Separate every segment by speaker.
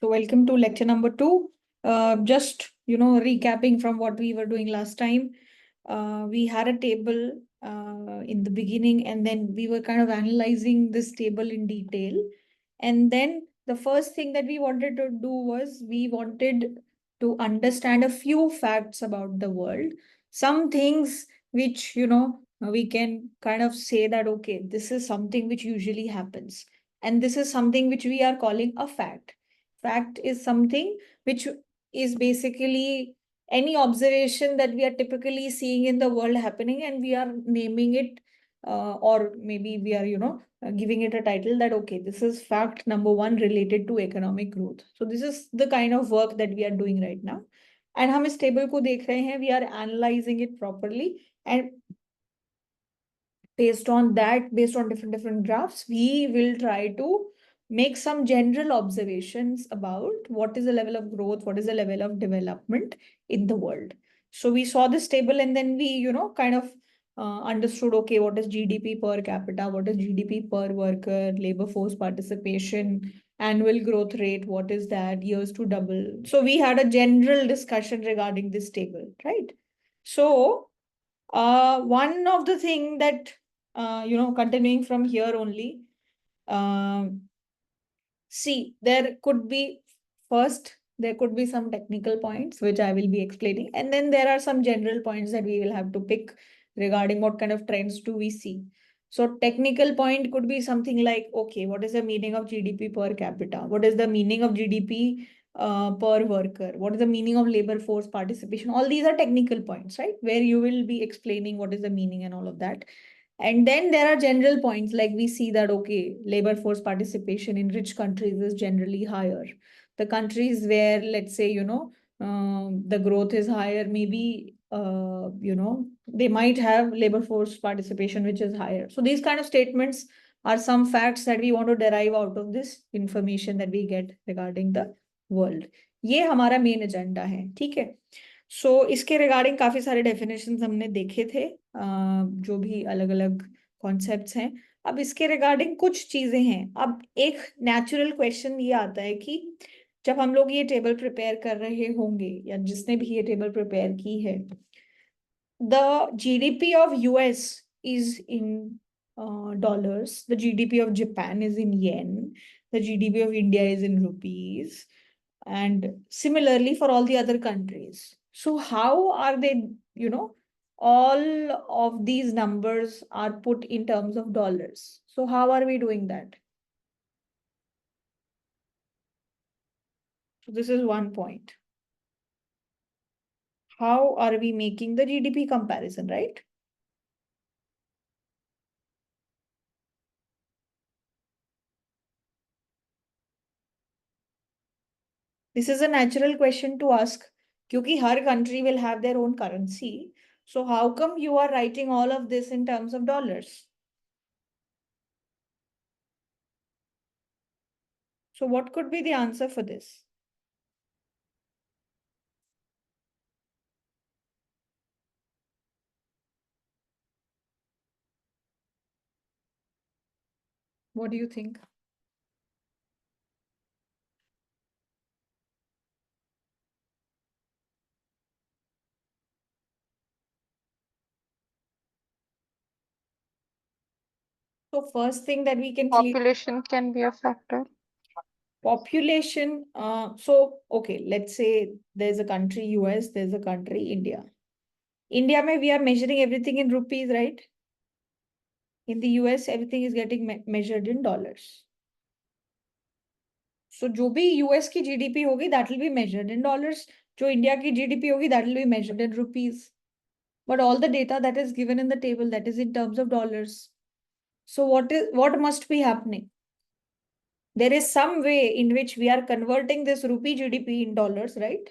Speaker 1: So welcome to lecture number 2. Just recapping from what we were doing last time. We had a table in the beginning, and then we were kind of analyzing this table in detail. And then the first thing that we wanted to do was we wanted to understand a few facts about the world. Some things which we can kind of say that okay, this is something which usually happens, and this is something which we are calling a fact. Fact is something which is basically any observation that we are typically seeing in the world happening, and we are naming it, or maybe we are giving it a title that okay, this is fact number 1 related to economic growth. So this is the kind of work that we are doing right now, and हम इस table को देख रहे हैं, we are analyzing it properly, and based on that, based on different graphs, we will try to make some general observations about what is the level of growth, what is the level of development in the world. So we saw this table, and then we kind of understood, okay, what is GDP per capita, what is GDP per worker, labor force participation, annual growth rate, what is that, years to double. So we had a general discussion regarding this table, right? So one of the thing that continuing from here only, see, there could be first, there could be some technical points which I will be explaining, and then there are some general points that we will have to pick regarding what kind of trends do we see. So technical point could be something like, okay, what is the meaning of GDP per capita? What is the meaning of GDP per worker? What is the meaning of labor force participation? All these are technical points, right? Where you will be explaining what is the meaning and all of that. And then there are general points, like we see that, okay, labor force participation in rich countries is generally higher. The countries where, let's say, the growth is higher, maybe, they might have labor force participation which is higher. So these kind of statements are some facts that we want to derive out of this information that we get regarding the world. ये हमारा main agenda है, ठीक है. सो इसके regarding काफी सारे definitions हमने देखे थे, जो भी अलग अलग कॉन्सेप्ट्स हैं. अब इसके रिगार्डिंग कुछ चीजें हैं. अब एक नेचुरल क्वेश्चन ये आता है कि जब हम लोग ये टेबल प्रिपेयर कर रहे होंगे, या जिसने भी ये टेबल प्रिपेयर की है, the GDP of US is in dollars, the GDP of Japan is in yen, the GDP of India is in rupees, and similarly for all the other countries. So how are they, all of these numbers are put in terms of dollars. So how are we doing that? So this is one point. How are we making the GDP comparison, right? This is a natural question to ask, क्योंकि हर country will have their own currency. So how come you are writing all of this in terms of dollars? So what could be the answer for this? What do you think? So first thing that we can
Speaker 2: Population can be a factor.
Speaker 1: population. So okay, let's say there's a country US, there's a country India. India mein we are measuring everything in rupees, right? In the US, everything is getting measured in dollars. So जो भी US की GDP होगी, that will be measured in dollars. जो India की GDP होगी, that will be measured in rupees. But all the data that is given in the table, that is in terms of dollars. So what must be happening? There is some way in which we are converting this rupee GDP in dollars, right?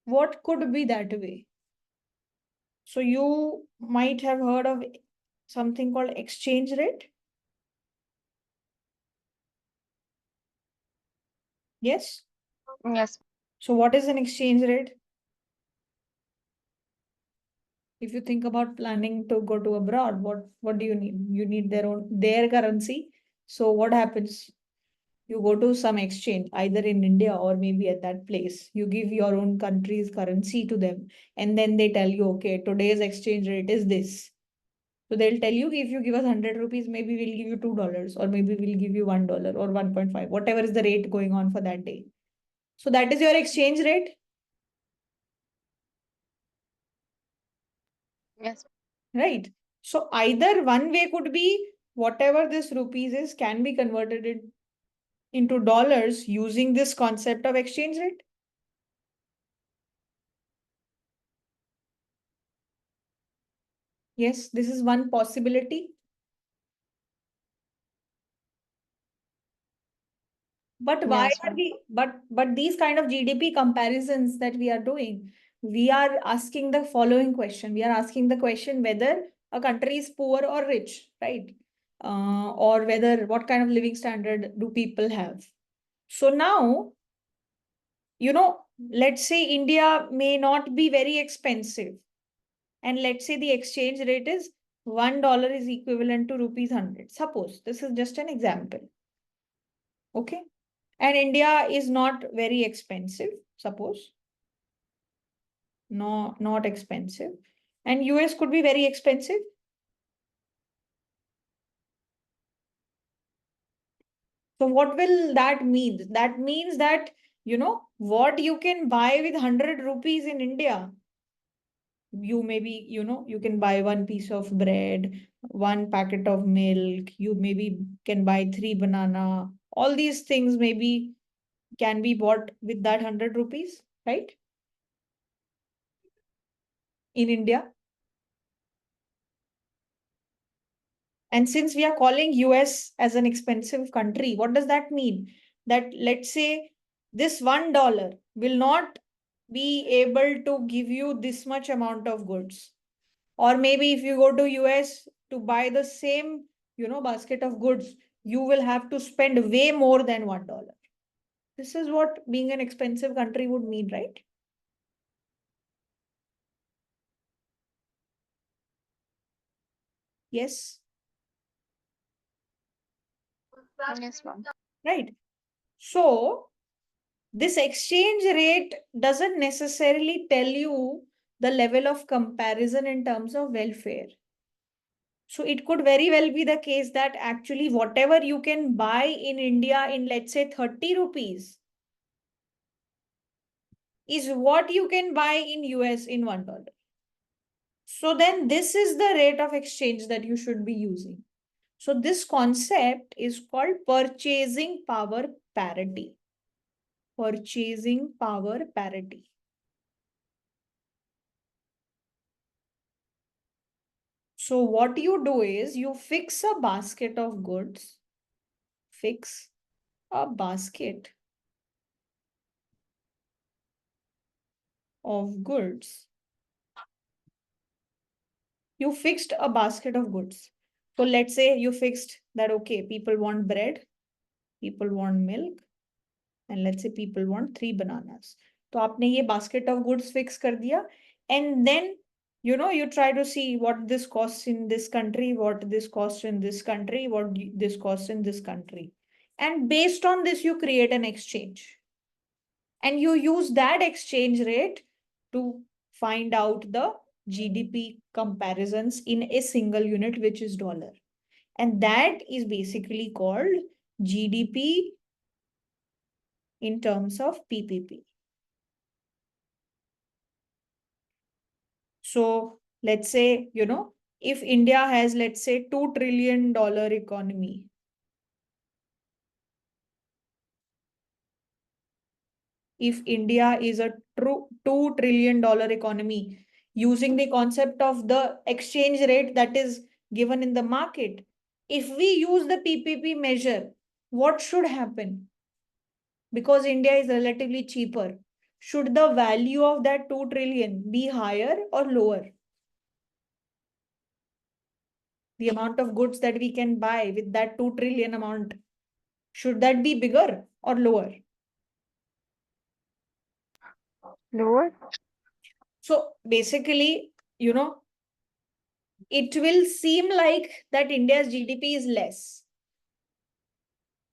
Speaker 1: What could be that way? So you might have heard of something called exchange rate. Yes.
Speaker 2: Yes.
Speaker 1: So what is an exchange rate? If you think about planning to go to abroad, what do you need? You need their currency. So what happens? You go to some exchange, either in India or maybe at that place. You give your own country's currency to them, and then they tell you, okay, today's exchange rate is this. So they'll tell you, if you give us 100 rupees, maybe we'll give you $2, or maybe we'll give you $1 or 1.5, whatever is the rate going on for that day. So that is your exchange rate,
Speaker 2: Yes.
Speaker 1: right? So either one way could be whatever this rupees is can be converted into dollars using this concept of exchange rate. Yes, this is one possibility. But why
Speaker 2: Yes,
Speaker 1: are
Speaker 2: ma'am.
Speaker 1: but these kind of GDP comparisons that we are doing, we are asking the following question. We are asking the question whether a country is poor or rich, right? Or whether what kind of living standard do people have. So now, let's say India may not be very expensive. And let's say the exchange rate is $1 is equivalent to rupees 100. Suppose this is just an example. Okay. And India is not very expensive, suppose. No, not expensive. And US could be very expensive. So what will that mean? That means that, what you can buy with 100 rupees in India, you maybe, you can buy one piece of bread, one packet of milk, you maybe can buy 3 banana. All these things maybe can be bought with that 100 rupees, right? In India. And since we are calling US as an expensive country, what does that mean? That let's say this $1 will not be able to give you this much amount of goods. Or maybe if you go to US to buy the same, basket of goods, you will have to spend way more than $1. This is what being an expensive country would mean, right? Yes,
Speaker 2: Yes, ma'am.
Speaker 1: right. So this exchange rate doesn't necessarily tell you the level of comparison in terms of welfare. So it could very well be the case that actually whatever you can buy in India in, let's say, 30 rupees is what you can buy in US in $1. So then this is the rate of exchange that you should be using. So this concept is called purchasing power parity. Purchasing power parity. So what you do is you fix a basket of goods, fix a basket of goods. You fixed a basket of goods. So let's say you fixed that, okay, people want bread, people want milk, and let's say people want 3 bananas. तो आपने ये basket of goods fix कर दिया, and then you try to see what this costs in this country, what this costs in this country, what this costs in this country. And based on this, you create an exchange. And you use that exchange rate to find out the GDP comparisons in a single unit, which is dollar. And that is basically called GDP in terms of PPP. So let's say, if India has, let's say, $2 trillion economy, if India is a true $2 trillion economy, using the concept of the exchange rate that is given in the market, if we use the PPP measure, what should happen? Because India is relatively cheaper, should the value of that 2 trillion be higher or lower? The amount of goods that we can buy with that 2 trillion amount, should that be bigger or lower?
Speaker 2: Lower?
Speaker 1: So basically, it will seem like that India's GDP is less.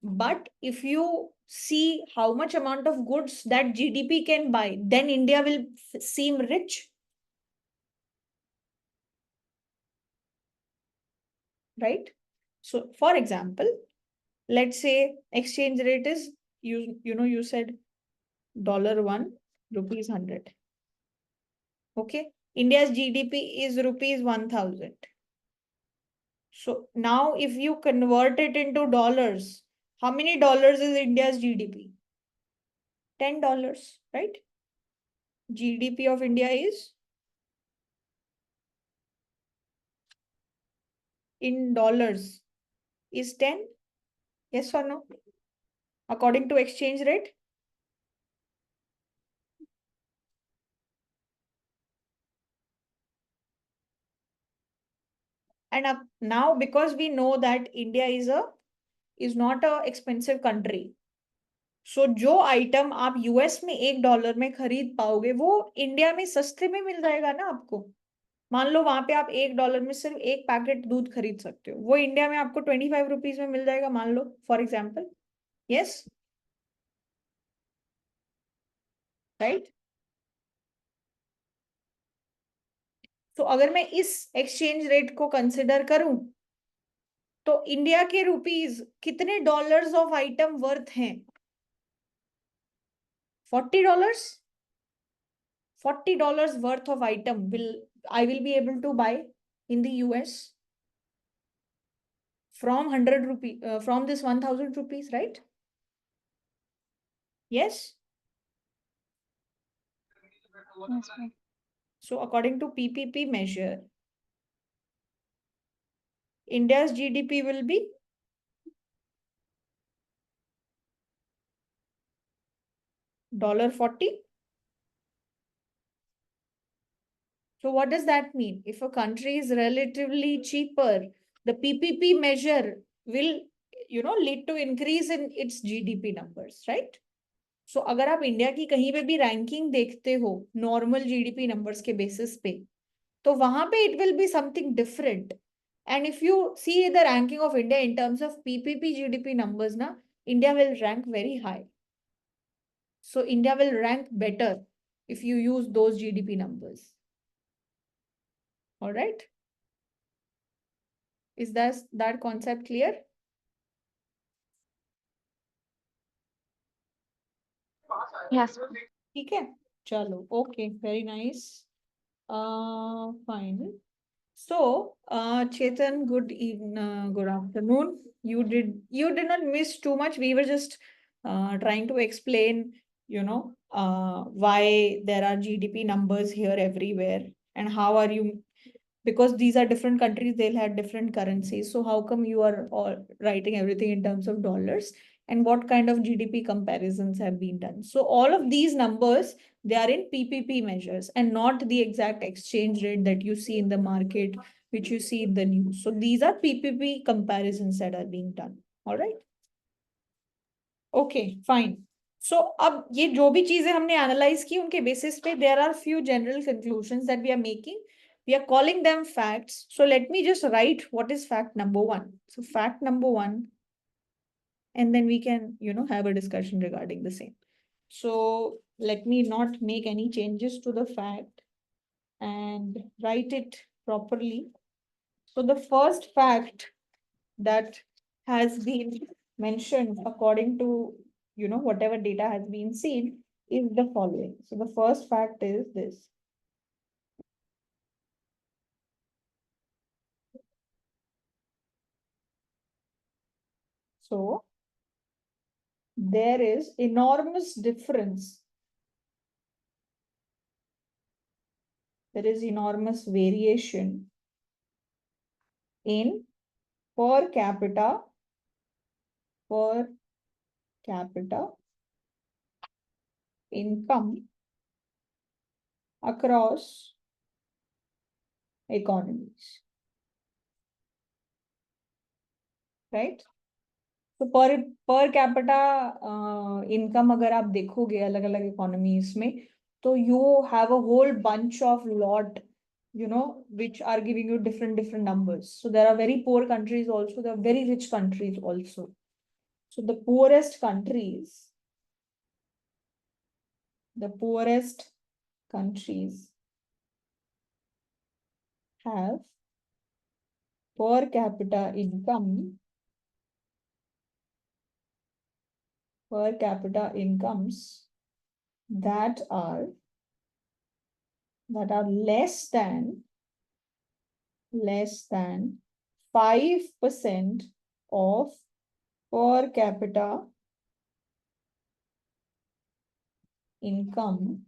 Speaker 1: But if you see how much amount of goods that GDP can buy, then India will seem rich. Right? So for example, let's say exchange rate is, you said $1, rupees 100. Okay. India's GDP is rupees 1000. So now if you convert it into dollars, how many dollars is India's GDP? $10, right? GDP of India is in dollars is 10. Yes or no? According to exchange rate. And now because we know that India is not a expensive country. So जो item आप US में $1 में खरीद पाओगे वो India में सस्ते में मिल जाएगा ना आपको. मान लो वहां पे आप $1 में सिर्फ एक पैकेट दूध खरीद सकते हो, वो इंडिया में आपको 25 रुपीज में मिल जाएगा, मान लो फॉर एग्जाम्पल. Yes, right. तो अगर मैं इस एक्सचेंज रेट को कंसिडर करूं तो इंडिया के रुपीज कितने डॉलर्स ऑफ आइटम वर्थ हैं? $40. $40 worth of item I will be able to buy in the US from 100 rupee, from this 1000 rupees, right? Yes.
Speaker 2: Yes, ma'am.
Speaker 1: So according to PPP measure, India's GDP will be $40. So what does that mean? If a country is relatively cheaper, the PPP measure will, lead to increase in its GDP numbers, right? So अगर आप India की कहीं पे भी ranking देखते हो normal GDP numbers के basis पे, तो वहां पे it will be something different. And if you see the ranking of India in terms of PPP GDP numbers, na, India will rank very high. So India will rank better if you use those GDP numbers. All right. Is that concept clear?
Speaker 2: Yes, ma'am.
Speaker 1: ठीक है, चलो, okay, very nice. Fine. So, Chetan, good afternoon. You did not miss too much. We were just trying to explain, why there are GDP numbers here everywhere, and how are you, because these are different countries, they'll have different currencies. So how come you are all writing everything in terms of dollars? And what kind of GDP comparisons have been done? So all of these numbers, they are in PPP measures and not the exact exchange rate that you see in the market, which you see in the news. So these are PPP comparisons that are being done. All right. Okay, fine. So अब ये जो भी चीजें हमने analyse की उनके basis पे there are few general conclusions that we are making. We are calling them facts. So let me just write what is fact number 1. So fact number 1, and then we can, have a discussion regarding the same. So let me not make any changes to the fact and write it properly. So the first fact that has been mentioned according to, whatever data has been seen is the following. So the first fact is this. So there is enormous difference. There is enormous variation in per capita income across economies. Right? तो per capita income अगर आप देखोगे अलग अलग economies में, तो you have a whole bunch of lot which are giving you different numbers. So there are very poor countries also, there are very rich countries also. So the poorest countries have per capita incomes that are less than 5% of per capita income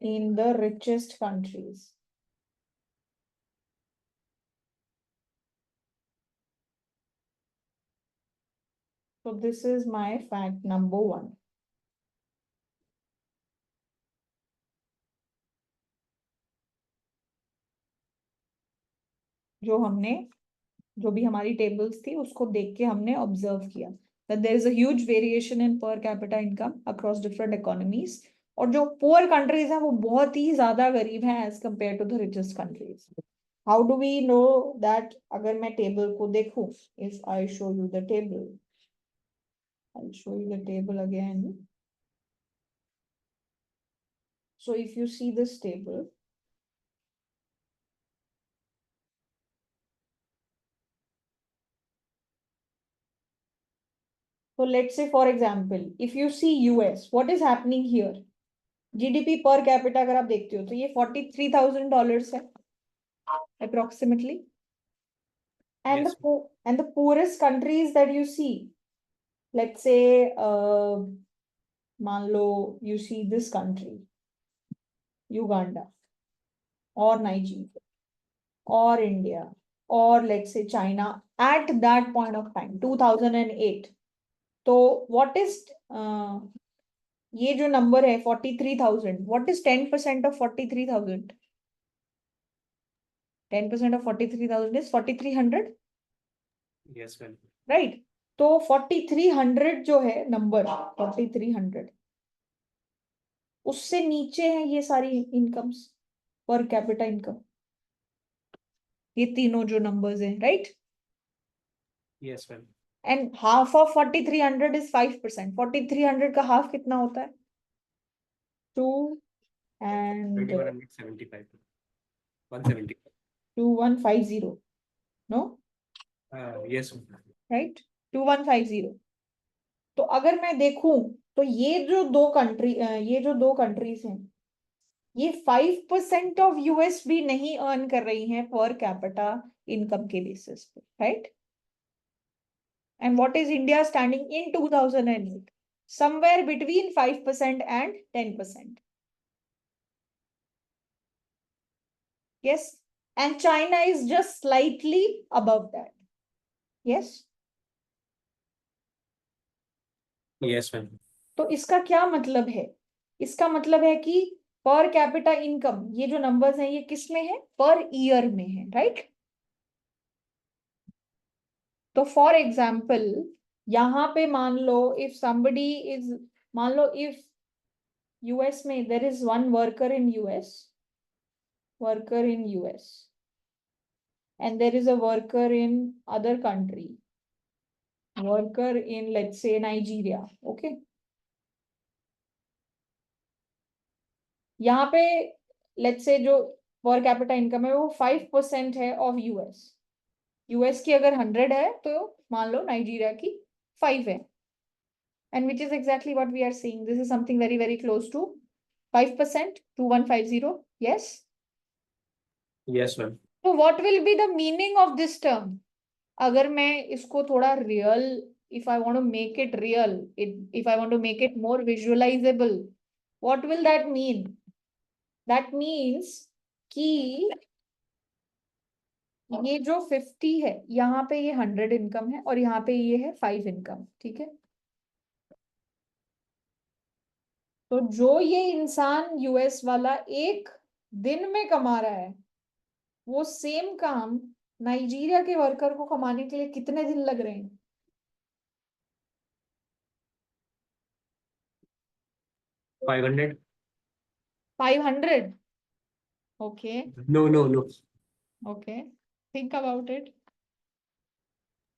Speaker 1: in the richest countries. So this is my fact number 1. जो भी हमारी tables थी उसको देख के हमने observe किया that there is a huge variation in per capita income across different economies. और जो पुअर कंट्रीज हैं वो बहुत ही ज्यादा गरीब हैं as compared to the richest countries. How do we know that? अगर मैं टेबल को देखूं, if I show you the table, I'll show you the table again. So if you see this table, so let's say for example, if you see US, what is happening here? GDP per capita अगर आप देखते हो तो ये $43,000 है approximately. And
Speaker 3: Yes.
Speaker 1: the poorest countries that you see, let's say मान लो you see this country, Uganda or Nigeria or India or let's say China at that point of time 2008. तो what is ये जो number है 43,000, what is 10% of 43,000? 10% of 43,000 is 4,300.
Speaker 3: Yes, ma'am.
Speaker 1: Right. तो 4,300 जो है number 4,300, उससे नीचे है ये सारी इनकम्स, पर कैपिटा इनकम, ये तीनों जो नंबर्स हैं, right.
Speaker 3: Yes, ma'am.
Speaker 1: And half of 4,300 is 5%. 4,300 का हाफ कितना होता है? 2 and
Speaker 3: 2175. 170.
Speaker 1: 2150. No,
Speaker 3: Yes, ma'am.
Speaker 1: Right, 2150. तो अगर मैं देखूं तो ये जो दो कंट्रीज हैं, ये 5% ऑफ यूएस भी नहीं अर्न कर रही हैं पर कैपिटा इनकम के बेसिस पे, right. And what is India standing in 2008? Somewhere between 5% and 10%. yes, and China is just slightly above that. yes.
Speaker 3: Yes, ma'am.
Speaker 1: तो इसका क्या मतलब है? इसका मतलब है कि पर कैपिटा इनकम, ये जो नंबर्स हैं ये किस में है? पर ईयर में है, राइट. तो फॉर एग्जाम्पल यहां पे मान लो इफ समबडी इज, मान लो इफ यूएस में there is one worker in US and there is a worker in other country, worker in let's say Nigeria. okay, यहाँ पे लेट्स से जो पर कैपिटा इनकम है वो 5% है ऑफ यूएस की अगर 100 है तो मान लो नाइजीरिया की 5 है. And which is exactly what we are seeing. This is something very very close to 5%, 2150. yes.
Speaker 3: Yes, ma'am.
Speaker 1: So what will be the meaning of this term? अगर मैं इसको थोड़ा real, if I want to make it real, if I want to make it more visualizable, what will that mean? That means कि ये जो 50 है यहाँ पे ये 100 इनकम है और यहाँ पे ये है 5 इनकम. ठीक है. तो जो ये इंसान यूएस वाला एक दिन में कमा रहा है, वो सेम काम नाइजीरिया के वर्कर को कमाने के लिए कितने दिन लग रहे हैं?
Speaker 3: 500.
Speaker 1: 500. Okay,
Speaker 3: No, no, no.
Speaker 1: okay. Think about it.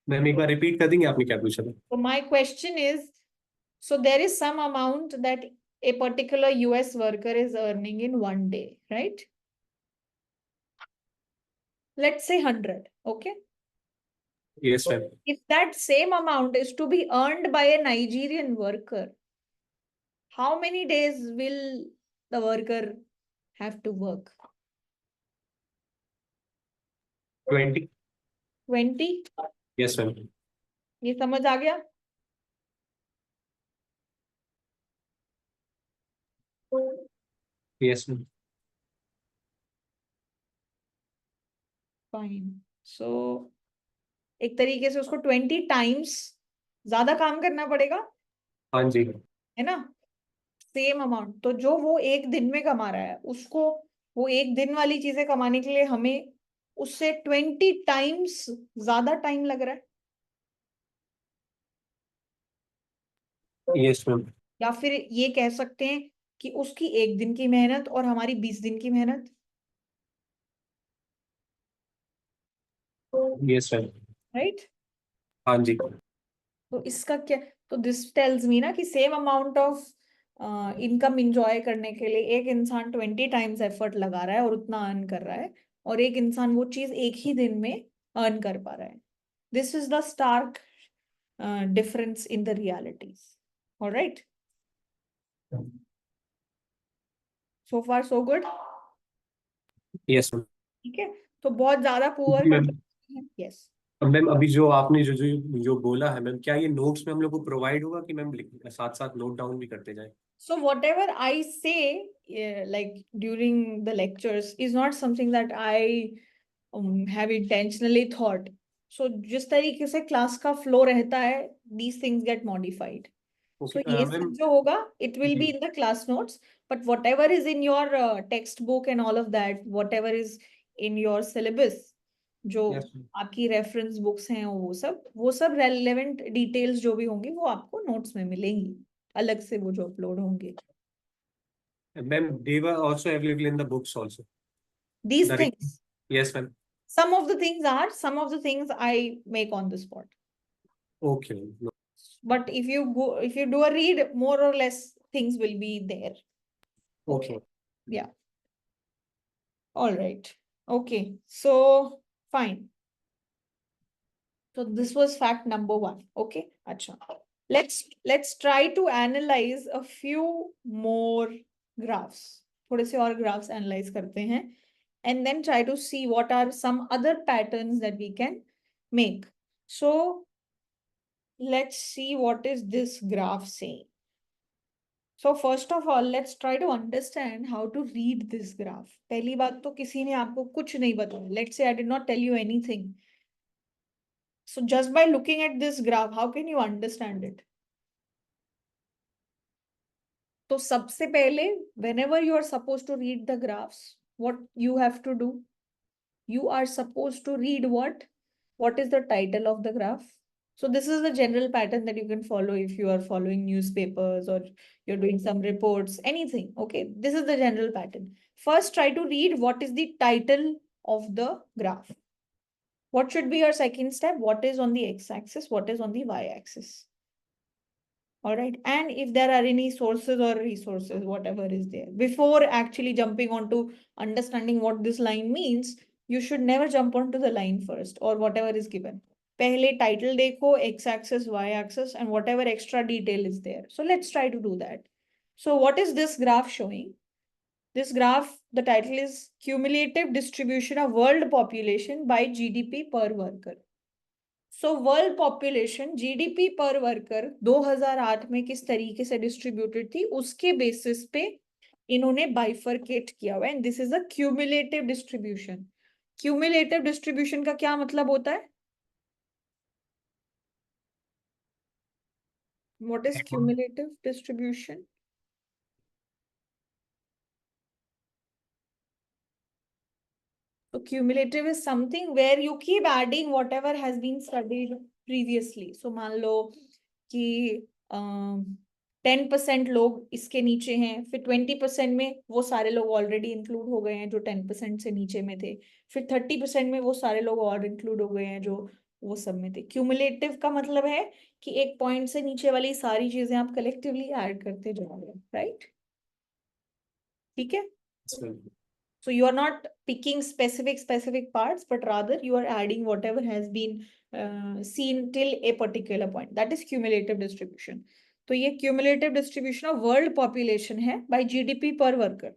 Speaker 3: Ma'am एक बार रिपीट कर देंगे आपने क्या पूछा था?
Speaker 1: So my question is, so there is some amount that a particular US worker is earning in one day, right? Let's say 100, okay?
Speaker 3: Yes, ma'am.
Speaker 1: If that same amount is to be earned by a Nigerian worker, how many days will the worker have to work?
Speaker 3: 20.
Speaker 1: 20?
Speaker 3: Yes, ma'am.
Speaker 1: ये समझ आ गया?
Speaker 3: Yes, ma'am.
Speaker 1: Fine. So एक तरीके से उसको 20 times ज्यादा काम करना पड़ेगा,
Speaker 3: हाँ जी.
Speaker 1: है ना? सेम अमाउंट, तो जो वो एक दिन में कमा रहा है उसको वो एक दिन वाली चीजें कमाने के लिए हमें उससे 20 टाइम्स ज्यादा टाइम लग रहा है,
Speaker 3: Yes, ma'am.
Speaker 1: या फिर ये कह सकते हैं कि उसकी एक दिन की मेहनत और हमारी 20 दिन की मेहनत,
Speaker 3: Yes, ma'am.
Speaker 1: राइट?
Speaker 3: हाँ जी.
Speaker 1: तो इसका क्या, तो दिस टेल्स मी ना कि same amount of income enjoy करने के लिए एक इंसान 20 टाइम्स एफर्ट लगा रहा है और उतना अर्न कर रहा है, और एक इंसान वो चीज एक ही दिन में अर्न कर पा रहा है. This is the stark difference in the realities. All right. So far so good.
Speaker 3: Yes, ma'am.
Speaker 1: ठीक है, तो बहुत ज्यादा पुअर
Speaker 3: मैम,
Speaker 1: यस.
Speaker 3: मैम अभी जो आपने जो बोला है मैम, क्या ये नोट्स में हम लोग को प्रोवाइड होगा कि मैम साथ साथ नोट डाउन भी करते जाए?
Speaker 1: So whatever I say like during the lectures is not something that I have intentionally thought. So जिस तरीके से क्लास का फ्लो रहता है, these things get modified. So
Speaker 3: okay
Speaker 1: ये
Speaker 3: मैम.
Speaker 1: सब जो होगा, it will be
Speaker 3: ji.
Speaker 1: in the class notes, but whatever is in your textbook and all of that, whatever is in your syllabus, जो
Speaker 3: Yes, ma'am.
Speaker 1: आपकी reference books हैं वो सब relevant details जो भी होंगी वो आपको नोट्स में मिलेंगी, अलग से वो जो अपलोड होंगे.
Speaker 3: Ma'am, they were also available in the books also.
Speaker 1: These
Speaker 3: The
Speaker 1: things,
Speaker 3: Yes, ma'am.
Speaker 1: some of the things are, some of the things I make on the spot.
Speaker 3: Okay, ma'am. No.
Speaker 1: But if you do a read, more or less things will be there.
Speaker 3: Okay.
Speaker 1: Yeah. All right. Okay. So fine. So this was fact number 1. Okay. Acha. Let's try to analyze a few more graphs. थोड़े से और graphs analyze करते हैं, and then try to see what are some other patterns that we can make. So let's see what is this graph saying. So first of all, let's try to understand how to read this graph. पहली बात तो किसी ने आपको कुछ नहीं बताया. Let's say I did not tell you anything. So just by looking at this graph, how can you understand it? तो सबसे पहले, whenever you are supposed to read the graphs, what you have to do? You are supposed to read what? What is the title of the graph? So this is the general pattern that you can follow if you are following newspapers or you're doing some reports, anything. Okay, this is the general pattern. First, try to read what is the title of the graph. What should be your second step? What is on the x-axis? What is on the y-axis? All right. And if there are any sources or resources, whatever is there, before actually jumping onto understanding what this line means, you should never jump onto the line first or whatever is given. पहले title देखो, x-axis, y-axis, and whatever extra detail is there. So let's try to do that. So what is this graph showing? This graph, the title is Cumulative Distribution of World Population by GDP per Worker. So world population GDP per worker 2008 में किस तरीके से distributed थी, उसके basis पे इन्होंने bifurcate किया हुआ है. And this is a cumulative distribution. Cumulative distribution का क्या मतलब होता है? What is cumulative distribution? So cumulative is something where you keep adding whatever has been studied previously. So मान लो कि 10% लोग इसके नीचे हैं, फिर 20% में वो सारे लोग ऑलरेडी इंक्लूड हो गए हैं जो 10% से नीचे में थे, फिर 30% में वो सारे लोग और इंक्लूड हो गए हैं जो वो सब में थे। क्यूमुलेटिव का मतलब है कि एक पॉइंट से नीचे वाली सारी चीजें आप कलेक्टिवली ऐड करते जाओगे, राइट? ठीक है। So you are not picking specific parts, but rather you are adding whatever has been seen till a particular point. That is cumulative distribution. तो ये cumulative distribution of world population है by GDP per worker.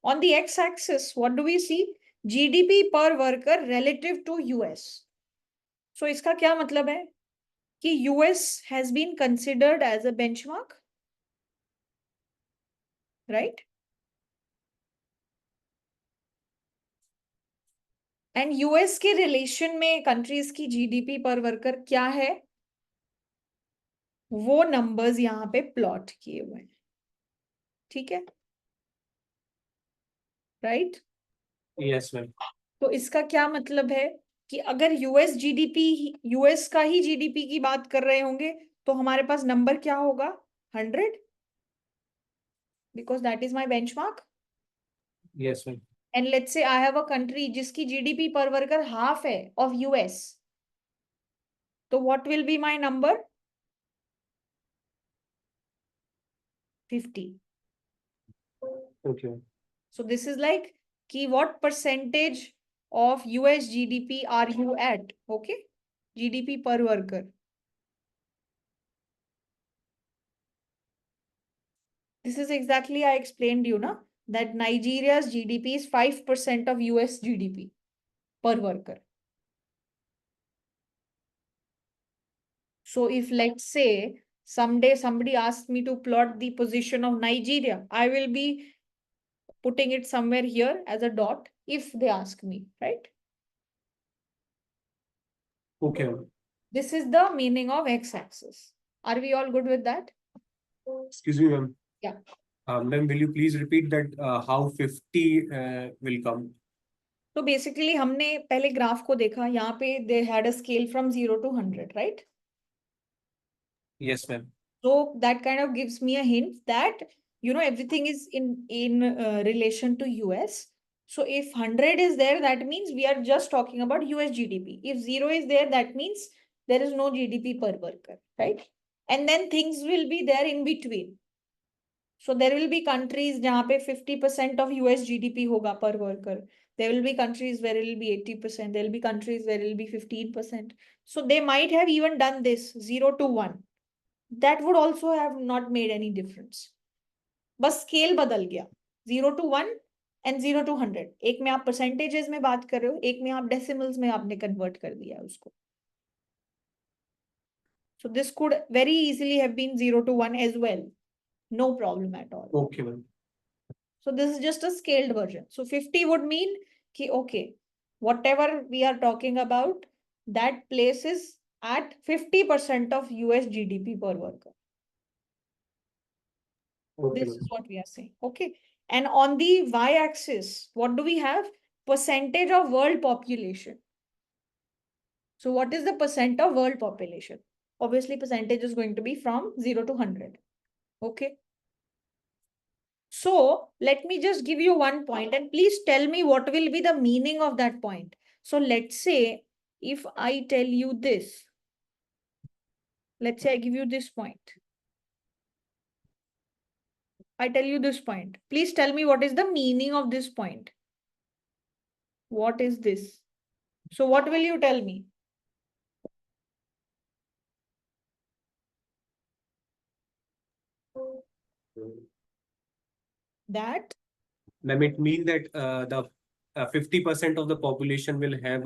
Speaker 1: On the x-axis, what do we see? GDP per worker relative to US. So इसका क्या मतलब है कि US has been considered as a benchmark, right? And US के relation में countries की GDP per worker क्या है, वो नंबर्स यहाँ पे प्लॉट किए हुए हैं, ठीक है, राइट?
Speaker 3: Yes ma'am.
Speaker 1: तो इसका क्या मतलब है कि अगर यूएस का ही जीडीपी की बात कर रहे होंगे तो हमारे पास नंबर क्या होगा? 100, because that is my benchmark.
Speaker 3: Yes ma'am.
Speaker 1: And let's say I have a country जिसकी जीडीपी पर वर्कर हाफ है ऑफ यूएस, तो what will be my number? 50.
Speaker 3: Okay.
Speaker 1: So this is like कि what percentage of US GDP are you at? Okay, GDP per worker. This is exactly I explained you na that Nigeria's GDP is 5% of US GDP per worker. So if let's say someday somebody asks me to plot the position of Nigeria, I will be putting it somewhere here as a dot if they ask me, right?
Speaker 3: Okay.
Speaker 1: This is the meaning of x-axis. Are we all good with that?
Speaker 3: Excuse me, ma'am.
Speaker 1: Yeah.
Speaker 3: Ma'am, will you please repeat that how 50 will come?
Speaker 1: तो basically हमने पहले graph को देखा, यहाँ पे they had a scale from 0 to 100, right?
Speaker 3: Yes, ma'am.
Speaker 1: So that kind of gives me a hint that everything is in relation to US. So if 100 is there, that means we are just talking about US GDP. If 0 is there, that means there is no GDP per worker, right? And then things will be there in between. So there will be countries जहाँ पे 50% of US GDP होगा per worker. There will be countries where it will be 80%. There will be countries where it will be 15%. So they might have even done this 0 to 1. That would also have not made any difference. बस scale बदल गया 0 to 1 and 0 to 100. एक में आप percentages में बात कर रहे हो, एक में आप decimals में आपने convert कर दिया उसको. So this could very easily have been 0 to 1 as well. No problem at all.
Speaker 3: Okay, ma'am.
Speaker 1: So this is just a scaled version. So 50 would mean कि okay, whatever we are talking about, that place is at 50% of US GDP per worker.
Speaker 3: Okay,
Speaker 1: This
Speaker 3: ma'am.
Speaker 1: is what we are saying. Okay. And on the y-axis, what do we have? Percentage of world population. So what is the percent of world population? Obviously, percentage is going to be from 0 to 100. Okay. So let me just give you one point and please tell me what will be the meaning of that point. So let's say if I tell you this, let's say I give you this point. I tell you this point. Please tell me what is the meaning of this point. What is this? So what will you tell me? That
Speaker 3: Ma'am, it means that the 50% of the population will have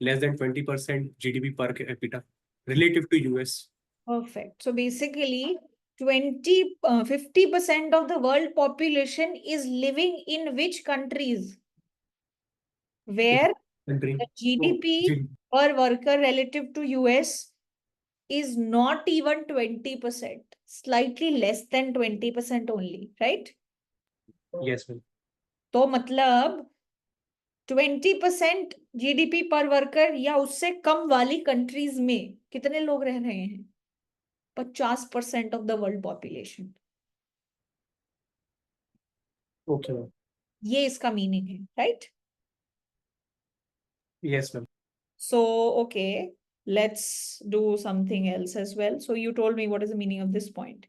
Speaker 3: less than 20% GDP per capita relative to US.
Speaker 1: perfect. So basically 50% of the world population is living in which countries? Where
Speaker 3: Country.
Speaker 1: the GDP
Speaker 3: Oh,
Speaker 1: per worker relative to US is not even 20%, slightly less than 20% only, right?
Speaker 3: yes, ma'am.
Speaker 1: तो मतलब 20% GDP पर worker या उससे कम वाली countries में कितने लोग रह रहे हैं? 50% of the world population.
Speaker 3: Okay, ma'am.
Speaker 1: ये इसका मीनिंग है, right?
Speaker 3: Yes, ma'am.
Speaker 1: So, okay, let's do something else as well. So you told me what is the meaning of this point.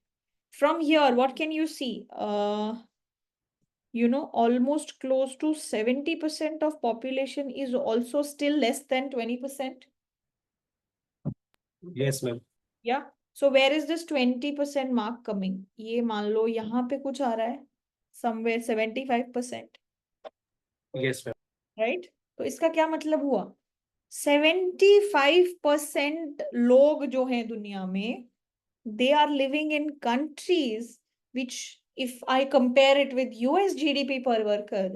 Speaker 1: From here, what can you see? Almost close to 70% of population is also still less than 20%.
Speaker 3: Yes, ma'am.
Speaker 1: Yeah. So where is this 20% mark coming? ये मान लो यहाँ पे कुछ आ रहा है, somewhere 75%,
Speaker 3: Yes, ma'am.
Speaker 1: right? तो इसका क्या मतलब हुआ? 75% लोग जो हैं दुनिया में, they are living in countries which, if I compare it with US GDP per worker,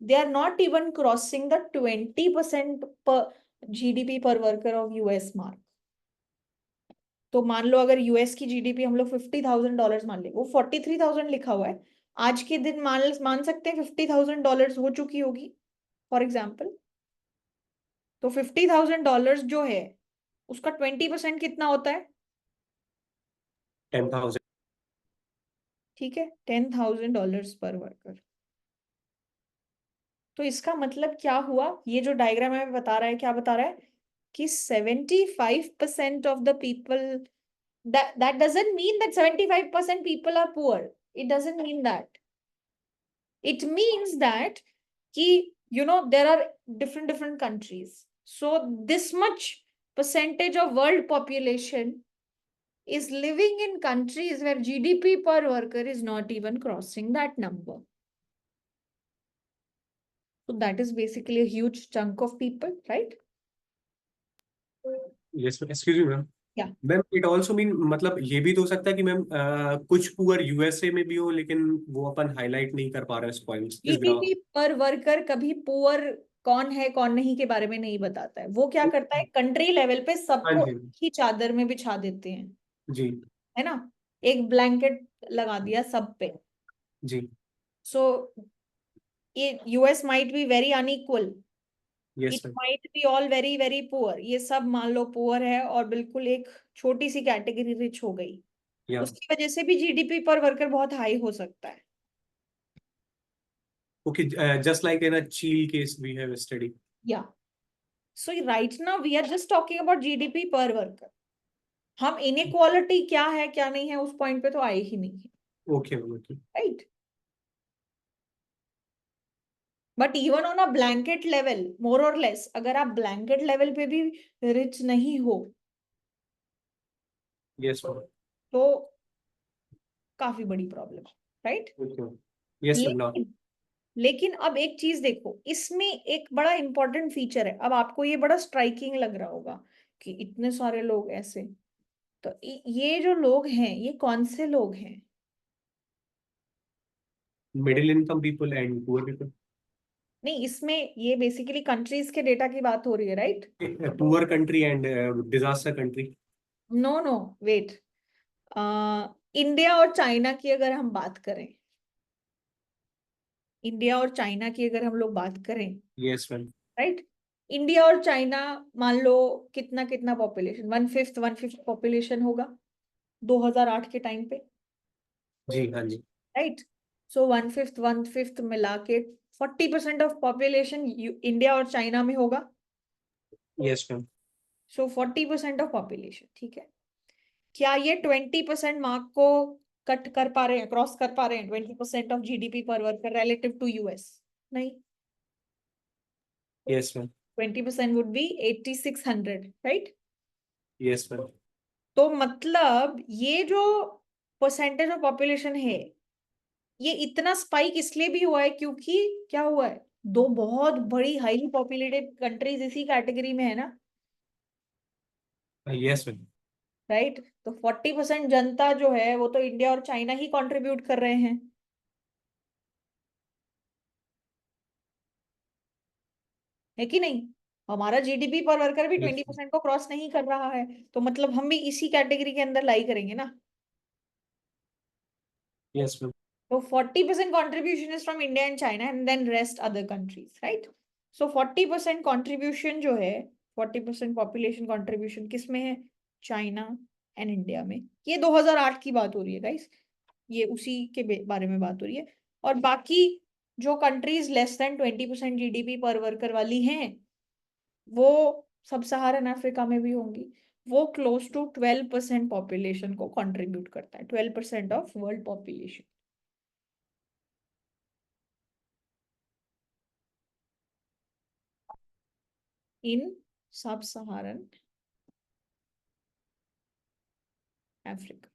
Speaker 1: they are not even crossing the 20% per GDP per worker of US mark. तो मान लो अगर यूएस की जीडीपी हम लोग $50,000 मान ले, वो 43,000 लिखा हुआ है, आज के दिन मान सकते हैं $50,000 हो चुकी होगी फॉर एग्जाम्पल। तो $50,000 जो है उसका 20% कितना होता है?
Speaker 3: 10,000.
Speaker 1: ठीक है, $10,000 पर वर्कर। तो इसका मतलब क्या हुआ? ये जो डायग्राम है बता रहा है, क्या बता रहा है कि 75% of the people, that doesn't mean that 75% people are poor. It doesn't mean that. It means that there are different countries. So this much percentage of world population is living in countries where GDP per worker is not even crossing that number. So that is basically a huge chunk of people, right?
Speaker 3: Yes, ma'am. Excuse me, ma'am.
Speaker 1: Yeah.
Speaker 3: Ma'am it also mean, मतलब ये भी तो हो सकता है कि ma'am कुछ poor USA में भी हो, लेकिन वो अपन हाईलाइट नहीं कर पा रहे इस पॉइंट, इस ग्राफ।
Speaker 1: जीडीपी पर वर्कर कभी पुअर कौन है कौन नहीं के बारे में नहीं बताता है। वो क्या करता है, कंट्री लेवल पे सबको
Speaker 3: हाँ जी।
Speaker 1: एक ही चादर में बिछा देते हैं,
Speaker 3: जी
Speaker 1: है ना, एक ब्लैंकेट लगा दिया सब पे।
Speaker 3: जी।
Speaker 1: सो ये US might be very unequal,
Speaker 3: yes
Speaker 1: it
Speaker 3: ma'am.
Speaker 1: Might be all very very poor, ये सब मान लो पुअर है और बिल्कुल एक छोटी सी कैटेगरी रिच हो गई,
Speaker 3: या
Speaker 1: उसकी वजह से भी जीडीपी पर वर्कर बहुत हाई हो सकता है।
Speaker 3: Okay, just like in a Chile case we have study.
Speaker 1: या so right now we are just talking about GDP per worker. हम इनइक्वालिटी क्या है क्या नहीं है उस पॉइंट पे तो आए ही नहीं है,
Speaker 3: okay ma'am, okay.
Speaker 1: Right? But even on a blanket level, more or less, अगर आप ब्लैंकेट लेवल पे भी रिच नहीं हो
Speaker 3: यस मैम।
Speaker 1: तो काफी बड़ी problem, right?
Speaker 3: Okay. Yes ma'am. Now
Speaker 1: लेकिन अब एक चीज देखो, इसमें एक बड़ा इंपॉर्टेंट फीचर है। अब आपको ये बड़ा स्ट्राइकिंग लग रहा होगा कि इतने सारे लोग ऐसे, तो ये जो लोग हैं ये कौन से लोग हैं?
Speaker 3: Middle income people and poor people.
Speaker 1: नहीं, इसमें ये बेसिकली कंट्रीज के डेटा की बात हो रही है, right?
Speaker 3: Poor country and disaster country.
Speaker 1: No no, wait, India और चाइना की अगर हम बात करें, इंडिया और चाइना की अगर हम लोग बात करें,
Speaker 3: यस मैम।
Speaker 1: राइट, इंडिया और चाइना मान लो कितना कितना पॉपुलेशन, 1/5 पॉपुलेशन होगा 2008 के टाइम पे,
Speaker 3: जी हाँ जी।
Speaker 1: राइट? सो 1/5 मिला के 40% ऑफ पॉपुलेशन इंडिया और चाइना में होगा।
Speaker 3: Yes ma'am.
Speaker 1: So 40% of population, ठीक है। क्या ये 20% मार्क को कट कर पा रहे हैं, क्रॉस कर पा रहे हैं 20% of GDP per worker relative to US? नहीं।
Speaker 3: Yes ma'am.
Speaker 1: 20% would be 8600, right?
Speaker 3: Yes ma'am.
Speaker 1: तो मतलब ये जो परसेंटेज ऑफ पॉपुलेशन है ये इतना स्पाइक इसलिए भी हुआ है क्योंकि क्या हुआ है, दो बहुत बड़ी हाईली पॉपुलेटेड कंट्रीज इसी कैटेगरी में है ना,
Speaker 3: यस मैम।
Speaker 1: राइट? तो 40% जनता जो है वो तो इंडिया और चाइना ही कंट्रीब्यूट कर रहे हैं, है कि नहीं? हमारा जीडीपी पर वर्कर भी 20% को क्रॉस नहीं कर रहा है, तो मतलब हम भी इसी कैटेगरी के अंदर लाई करेंगे ना।
Speaker 3: Yes ma'am.
Speaker 1: So 40% contribution is from India and China and then rest other countries, right? So 40% contribution जो है, 40% population contribution किस में है? चाइना, एंड इंडिया में। ये 2008 की बात हो रही है गाइस, ये उसी के बारे में बात हो रही है। और बाकी जो countries less than 20% GDP per worker वाली हैं, वो सब सहारन अफ्रीका में भी होंगी। वो क्लोज टू 12% पॉपुलेशन को कंट्रीब्यूट करता है, 12% ऑफ वर्ल्ड पॉपुलेशन। इन सब सहारन अफ्रीका।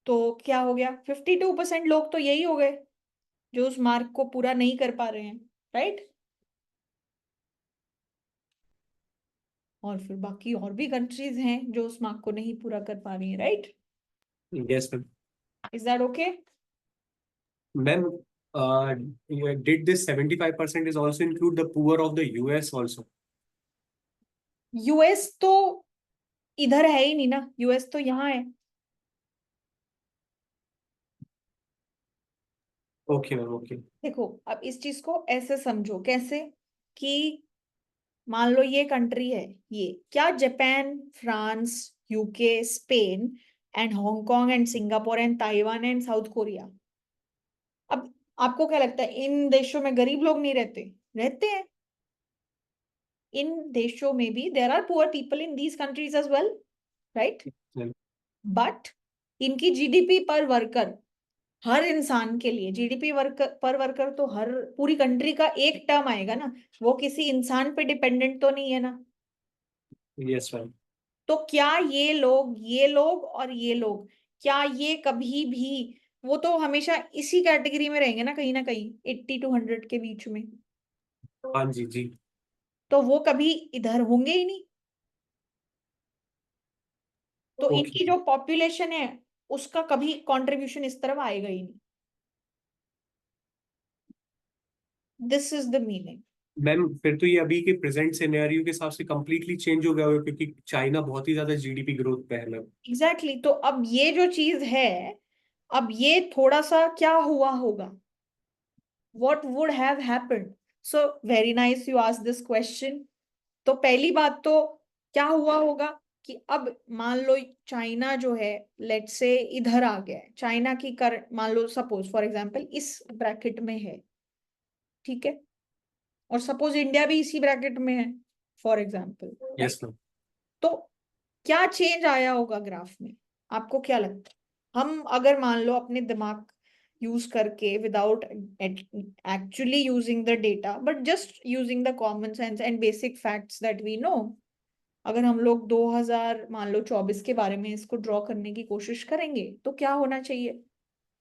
Speaker 1: तो क्या हो गया, 52% लोग तो यही हो गए जो उस मार्क को पूरा नहीं कर पा रहे हैं, राइट। और फिर बाकी और भी कंट्रीज हैं जो उस मार्क को नहीं पूरा कर पा रही हैं, right.
Speaker 3: Yes, ma'am.
Speaker 1: Is that okay?
Speaker 3: Ma'am, did this 75% is also include the poor of the US also?
Speaker 1: US तो इधर है ही नहीं ना, यूएस तो यहाँ है।
Speaker 3: Okay, ma'am. Okay.
Speaker 1: देखो अब इस चीज को ऐसे समझो, कैसे कि मान लो ये कंट्री है, ये क्या Japan, France, UK, Spain and Hong Kong and Singapore and Taiwan and south Korea. अब आपको क्या लगता है इन देशों में गरीब लोग नहीं रहते? रहते हैं। इन देशों में भी there are poor people in these countries as well, right.
Speaker 3: Ma'am.
Speaker 1: But इनकी जीडीपी पर वर्कर, हर इंसान के लिए जीडीपी वर्कर पर वर्कर तो हर पूरी कंट्री का एक टर्म आएगा ना, वो किसी इंसान पे डिपेंडेंट तो नहीं है ना।
Speaker 3: Yes, ma'am.
Speaker 1: तो क्या ये लोग और ये लोग, क्या ये कभी भी, वो तो हमेशा इसी कैटेगरी में रहेंगे ना कहीं 80 to 100 के बीच में।
Speaker 3: हाँ जी जी।
Speaker 1: तो वो कभी इधर होंगे ही नहीं। तो
Speaker 3: Okay.
Speaker 1: इनकी जो पॉपुलेशन है उसका कभी कंट्रीब्यूशन इस तरफ आएगा ही नहीं। This is the meaning.
Speaker 3: Ma'am फिर तो ये अभी के प्रेजेंट सिनेरियो के हिसाब से कंप्लीटली चेंज हो गया होगा क्योंकि चाइना बहुत ही ज्यादा जीडीपी ग्रोथ पे है मैम।
Speaker 1: एग्जैक्टली। तो अब ये जो चीज है, अब ये थोड़ा सा क्या हुआ होगा, what would have happened? So very nice you asked this question. तो पहली बात तो क्या हुआ होगा कि अब मान लो चाइना जो है लेट्स से इधर आ गया है, चाइना की कर मान लो सपोज फॉर एग्जांपल इस ब्रैकेट में है, ठीक है, और सपोज इंडिया भी इसी ब्रैकेट में है फॉर एग्जांपल।
Speaker 3: Yes ma'am.
Speaker 1: तो क्या चेंज आया होगा ग्राफ में, आपको क्या लगता है? हम अगर मान लो अपने दिमाग यूज करके without actually using the data but just using the common sense and basic facts that we know, अगर हम लोग 2000 मान लो 24 के बारे में इसको ड्रॉ करने की कोशिश करेंगे तो क्या होना चाहिए?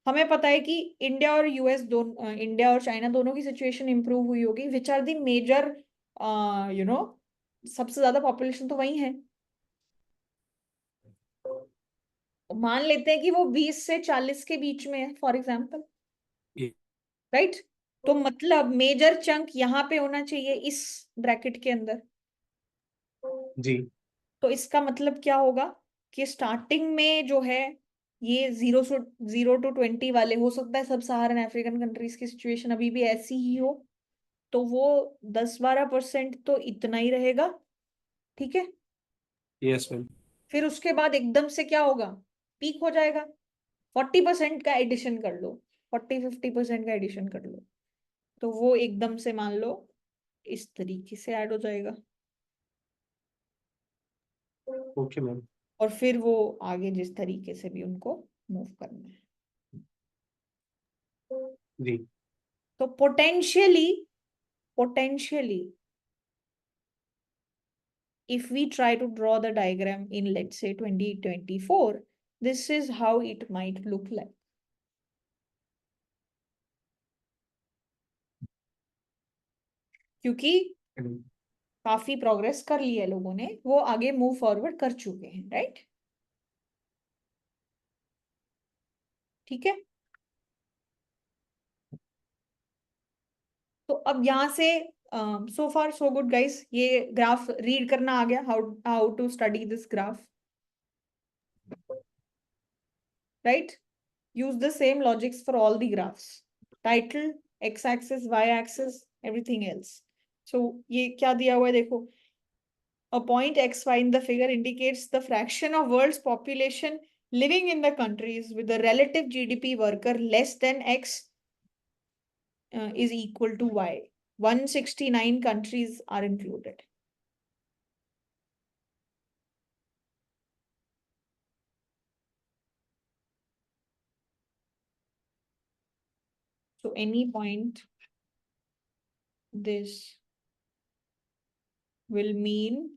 Speaker 1: हमें पता है कि इंडिया और यूएस दोनों, इंडिया और चाइना दोनों की सिचुएशन इंप्रूव हुई होगी, which are the major you know, सबसे ज्यादा पॉपुलेशन तो वही है। मान लेते हैं कि वो 20 से 40 के बीच में है फॉर एग्जाम्पल, राइट। तो मतलब मेजर चंक यहाँ पे होना चाहिए इस ब्रैकेट के अंदर।
Speaker 3: जी।
Speaker 1: तो इसका मतलब क्या होगा कि स्टार्टिंग में जो है ये 0 to 20 वाले, हो सकता है सब सहारन अफ्रीकन कंट्रीज की सिचुएशन अभी भी ऐसी ही हो, तो वो 10-12% तो इतना ही रहेगा, ठीक है।
Speaker 3: Yes ma'am.
Speaker 1: फिर उसके बाद एकदम से क्या होगा, पीक हो जाएगा। 40% का एडिशन कर लो, 40-50% का एडिशन कर लो, तो वो एकदम से मान लो इस तरीके से ऐड हो जाएगा।
Speaker 3: Okay ma'am.
Speaker 1: और फिर वो आगे जिस तरीके से भी उनको मूव करना है।
Speaker 3: जी।
Speaker 1: तो potentially if we try to draw the diagram in let's say 2024, this is how it might look like. क्योंकि काफी प्रोग्रेस कर ली है लोगों ने, वो आगे मूव फॉरवर्ड कर चुके हैं, राइट। ठीक है। तो अब यहाँ से so far so good guys, ये ग्राफ रीड करना आ गया, how to study this graph, right. Use the same logics for all the graphs, title, x axis, y axis, everything else. So ये क्या दिया हुआ है देखो, a point XY in the figure indicates the fraction of world's population living in the countries with the relative GDP worker less than X is equal to Y. 169 countries are included. So any point this will mean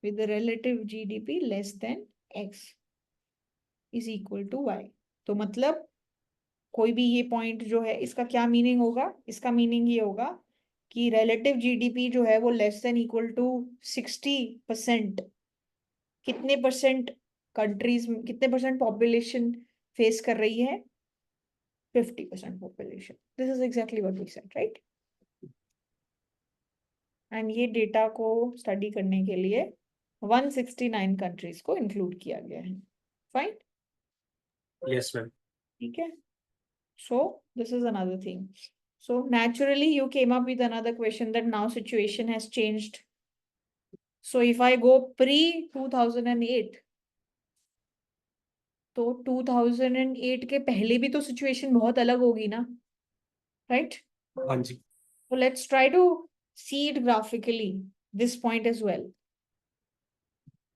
Speaker 1: with the relative GDP less than X is equal to Y. तो मतलब कोई भी ये point जो है इसका क्या meaning होगा? इसका मीनिंग ये होगा कि relative GDP जो है वो less than equal to 60%. कितने परसेंट कंट्रीज में कितने परसेंट पॉपुलेशन फेस कर रही है? 50% population. This is exactly what we said, right? And ये डेटा को स्टडी करने के लिए 169 कंट्रीज को इंक्लूड किया गया है. फाइन.
Speaker 3: Yes, ma'am.
Speaker 1: ठीक है. So this is another thing. So naturally you came up with another question that now situation has changed. So if I go pre 2008, तो 2008 के पहले भी तो सिचुएशन बहुत अलग होगी ना, राइट?
Speaker 3: हाँ जी.
Speaker 1: So let's try to see it graphically, this point as well.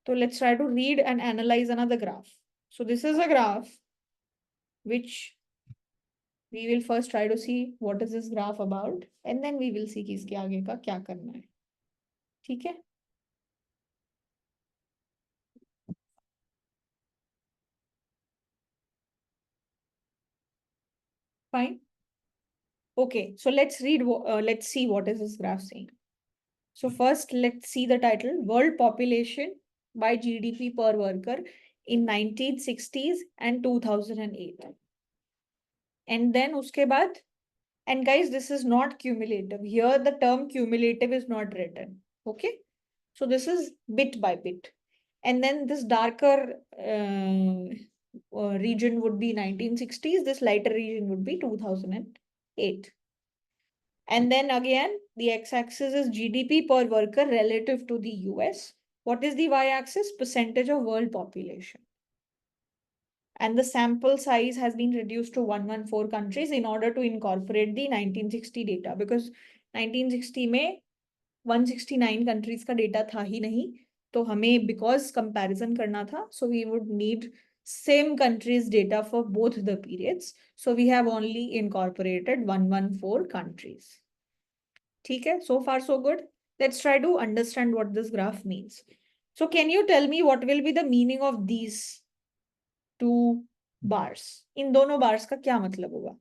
Speaker 1: So let's try to read and analyze another graph. So this is a graph which we will first try to see what is this graph about, and then we will see कि इसके आगे का क्या करना है. ठीक है? Fine. Okay, so let's read. Let's see what is this graph saying. So first, let's see the title: World Population by GDP per worker in 1960s and 2008. And then उसके बाद, and guys, this is not cumulative. Here, the term cumulative is not written. Okay, so this is bit by bit, and then this darker region would be 1960s. This lighter region would be 2008. And then again, the x-axis is GDP per worker relative to the US. What is the y-axis? Percentage of world population. And the sample size has been reduced to 114 countries in order to incorporate the 1960 data, because 1960 में 169 countries का data था ही नहीं, तो हमें because comparison करना था, so we would need same countries data for both the periods. So we have only incorporated 114 countries. ठीक है? So far so good. Let's try to understand what this graph means. So can you tell me what will be the meaning of these two bars? इन दोनों bars का क्या मतलब होगा?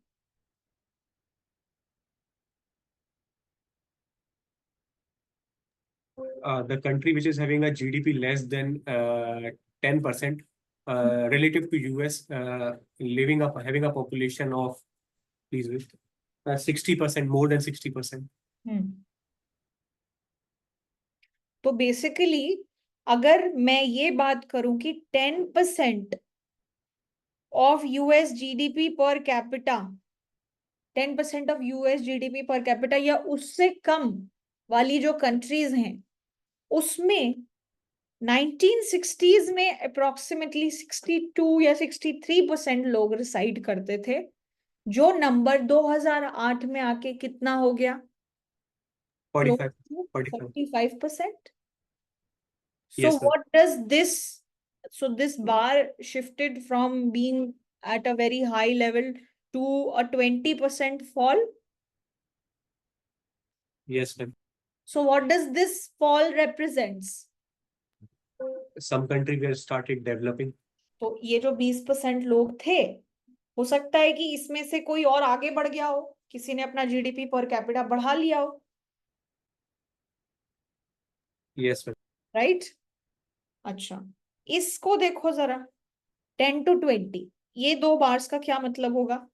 Speaker 3: The country which is having a GDP less than 10% relative to US, having a population of, please wait, 60%, more than 60%.
Speaker 1: तो basically अगर मैं ये बात करूं कि 10% of US GDP per capita, 10% of US GDP per capita या उससे कम वाली जो कंट्रीज हैं, उसमें 1960s में अप्रोक्सीमेटली 62 या 63% लोग रिसाइड करते थे, जो नंबर 2008 में आके कितना हो गया? 45%. So
Speaker 3: Yes,
Speaker 1: what does this, so this bar shifted from being at a very high level to a 20% fall?
Speaker 3: Yes, ma'am.
Speaker 1: So what does this fall represents?
Speaker 3: Some country were started developing.
Speaker 1: तो ये जो 20% लोग थे, हो सकता है कि इसमें से कोई और आगे बढ़ गया हो, किसी ने अपना जीडीपी पर कैपिटा बढ़ा लिया हो.
Speaker 3: Yes, ma'am.
Speaker 1: राइट? अच्छा, इसको देखो जरा, 10 to 20, ये दो बार्स का क्या मतलब होगा?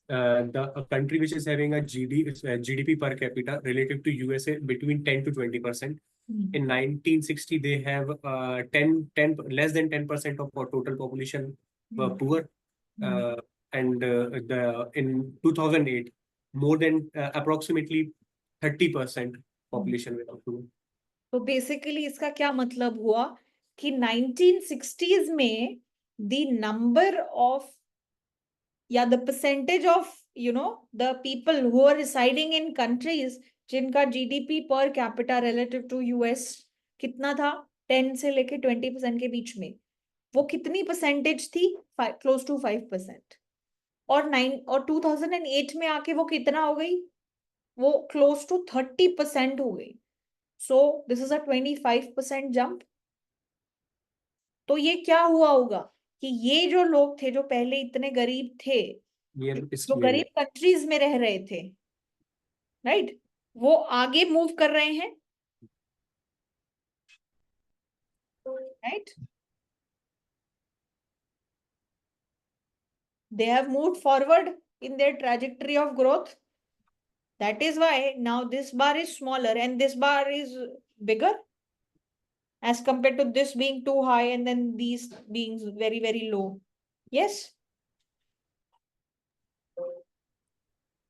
Speaker 3: The country which is having a GDP per capita relative to USA between 10 to 20%, In 1960, they have 10 less than 10% of our total population were poor. And in 2008, more than approximately 30% population were poor.
Speaker 1: तो basically इसका क्या मतलब हुआ कि 1960s में the number of या the percentage of the people who are residing in countries जिनका GDP per capita relative to US कितना था 10 से लेके 20% के बीच में, वो कितनी परसेंटेज थी? Close to 5%। और 2008 में आके वो कितना हो गई? वो क्लोज टू 30% हो गई। So this is a 25% jump. तो ये क्या हुआ होगा कि ये जो लोग थे जो पहले इतने गरीब थे, जो गरीब कंट्रीज में रह रहे थे, राइट, वो आगे मूव कर रहे हैं, right, they have moved forward in their trajectory of growth. That is why now this bar is smaller and this bar is bigger as compared to this being too high and then these being very, very low. Yes?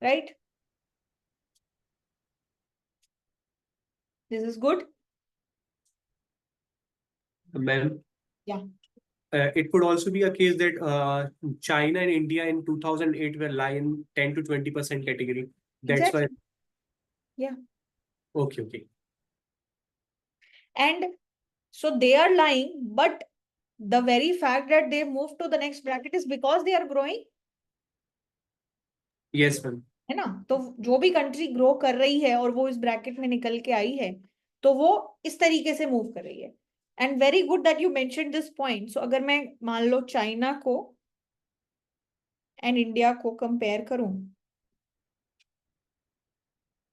Speaker 1: Right? This is good?
Speaker 3: Ma'am?
Speaker 1: Yeah.
Speaker 3: It could also be a case that China and India in 2008 were lying 10 to 20% category. That's
Speaker 1: Exactly.
Speaker 3: why.
Speaker 1: Yeah.
Speaker 3: Okay.
Speaker 1: And so they are lying, but the very fact that they move to the next bracket is because they are growing.
Speaker 3: Yes, ma'am.
Speaker 1: है ना? तो जो भी country grow कर रही है और वो इस ब्रैकेट में निकल के आई है, तो वो इस तरीके से मूव कर रही है। And very good that you mention this point. So अगर मैं मान लो चाइना को एंड इंडिया को कंपेयर करूं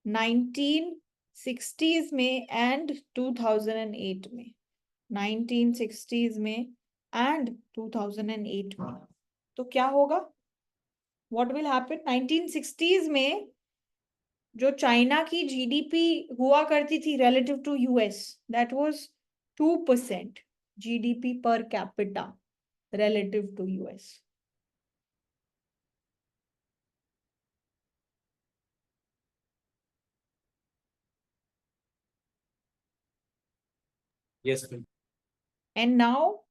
Speaker 1: 1960s में एंड 2008 में, 1960s में एंड 2008 में, तो क्या होगा? What will happen? 1960s में जो चाइना की जीडीपी हुआ करती थी relative to US, that was 2% GDP per capita relative to US.
Speaker 3: Yes, ma'am.
Speaker 1: And now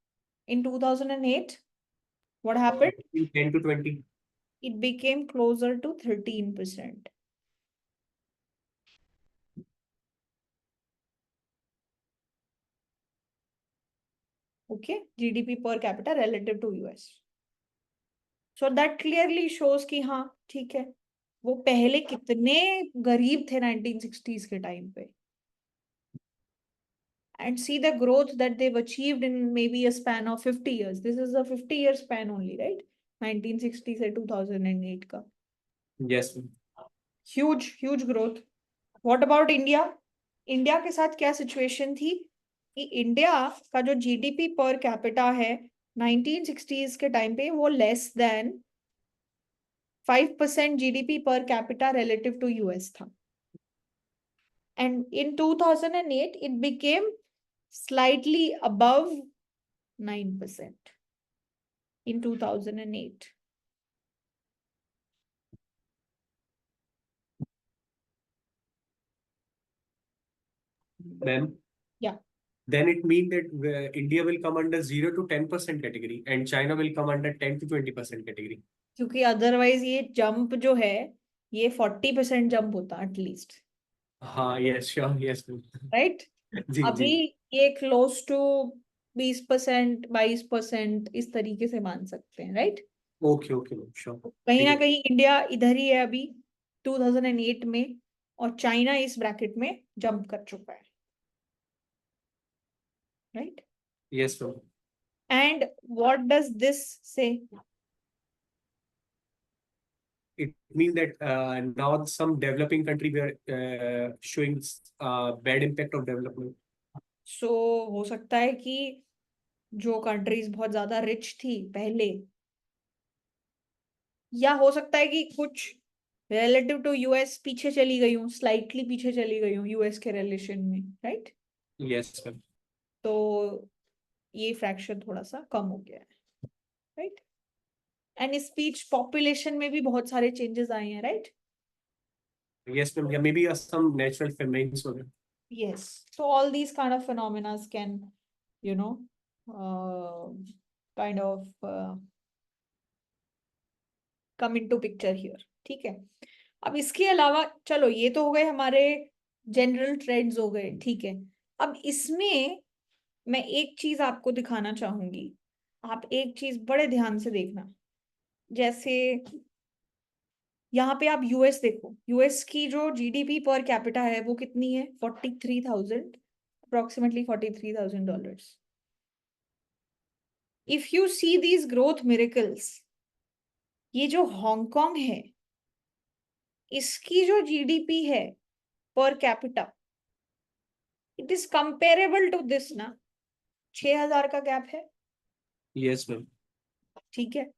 Speaker 1: in 2008, what happened?
Speaker 3: 10 to 20.
Speaker 1: It became closer to 13%. Okay, GDP per capita relative to US. So that clearly shows कि हाँ ठीक है, वो पहले कितने गरीब थे 1960s के टाइम पे, and see the growth that they've achieved in maybe a span of 50 years. This is a 50-year span only, right? 1960 से 2008 का.
Speaker 3: Yes, ma'am.
Speaker 1: Huge growth. What about India? India के साथ क्या सिचुएशन थी कि India का जो जीडीपी पर कैपिटा है 1960s के टाइम पे वो less than 5% GDP per capita relative to US था, and in 2008 it became slightly above 9% in 2008.
Speaker 3: Ma'am?
Speaker 1: Yeah.
Speaker 3: Then it means that India will come under 0 to 10% category and China will come under 10 to 20% category.
Speaker 1: क्योंकि otherwise ये jump जो है ये 40% jump होता at least.
Speaker 3: हाँ, yes, sure, yes,
Speaker 1: right?
Speaker 3: जी
Speaker 1: अभी ये close to 20%, 22% इस तरीके से मान सकते हैं, राइट?
Speaker 3: Okay, sure.
Speaker 1: कहीं ना कहीं इंडिया इधर ही है अभी 2008 में, और चाइना इस ब्रैकेट में जंप कर चुका है, right?
Speaker 3: Yes sir.
Speaker 1: And what does this से?
Speaker 3: It means that now some developing country were showing bad impact of development.
Speaker 1: So हो सकता है कि जो कंट्रीज बहुत ज्यादा रिच थी पहले, या हो सकता है कि कुछ रिलेटिव टू यूएस पीछे चली गई हूँ, स्लाइटली पीछे चली गई हूँ यूएस के रिलेशन में, राइट?
Speaker 3: Yes, ma'am.
Speaker 1: तो ये फ्रैक्शन थोड़ा सा कम हो गया है, राइट। एंड इस बीच पॉपुलेशन में भी बहुत सारे चेंजेस आए हैं, right.
Speaker 3: Yes, ma'am. Yeah, maybe some natural feminines were there.
Speaker 1: Yes. So all these kind of phenomena can, you know, kind of come into picture here. ठीक है। अब इसके अलावा चलो ये तो हो गए हमारे जनरल ट्रेंड्स हो गए, ठीक है। अब इसमें मैं एक चीज आपको दिखाना चाहूंगी, आप एक चीज बड़े ध्यान से देखना। जैसे यहाँ पे आप यूएस देखो, यूएस की जो जीडीपी पर कैपिटा है वो कितनी है, 43,000, approximately $43,000। If you see these growth miracles, ये जो हांगकांग है इसकी जो जीडीपी है per capita, it is comparable to this ना, 6,000 का गैप है,
Speaker 3: Yes, ma'am.
Speaker 1: ठीक है।